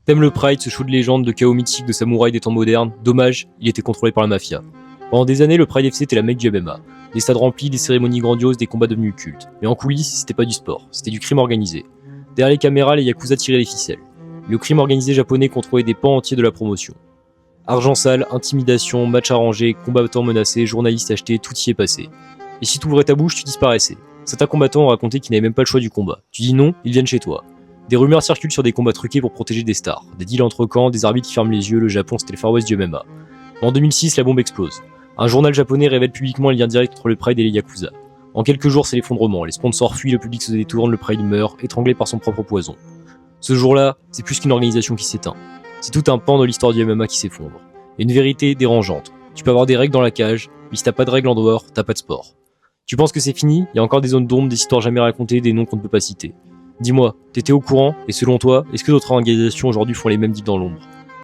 T'aimes le Pride, ce show de légende de chaos mythique de samouraï des temps modernes? Dommage, il était contrôlé par la mafia. Pendant des années, le Pride FC était la mecque du MMA. Des stades remplis, des cérémonies grandioses, des combats devenus cultes. Mais en coulisses, c'était pas du sport, c'était du crime organisé. Derrière les caméras, les yakuza tiraient les ficelles. Le crime organisé japonais contrôlait des pans entiers de la promotion. Argent sale, intimidation, matchs arrangés, combattants menacés, journalistes achetés, tout y est passé. Et si tu ouvrais ta bouche, tu disparaissais. Certains combattants ont raconté qu'ils n'avaient même pas le choix du combat. Tu dis non, ils viennent chez toi. Des rumeurs circulent sur des combats truqués pour protéger des stars, des deals entre camps, des arbitres qui ferment les yeux, le Japon c'était le Far West du MMA. En 2006, la bombe explose. Un journal japonais révèle publiquement le lien direct entre le Pride et les Yakuza. En quelques jours, c'est l'effondrement, les sponsors fuient, le public se détourne, le Pride meurt, étranglé par son propre poison. Ce jour-là, c'est plus qu'une organisation qui s'éteint. C'est tout un pan de l'histoire du MMA qui s'effondre. Et une vérité dérangeante. Tu peux avoir des règles dans la cage, mais si t'as pas de règles en dehors, t'as pas de sport. Tu penses que c'est fini? Il y a encore des zones d'ombre, des histoires jamais racontées, des noms qu'on ne peut pas citer. Dis-moi, t'étais au courant, et selon toi, est-ce que d'autres organisations aujourd'hui font les mêmes deals dans l'ombre?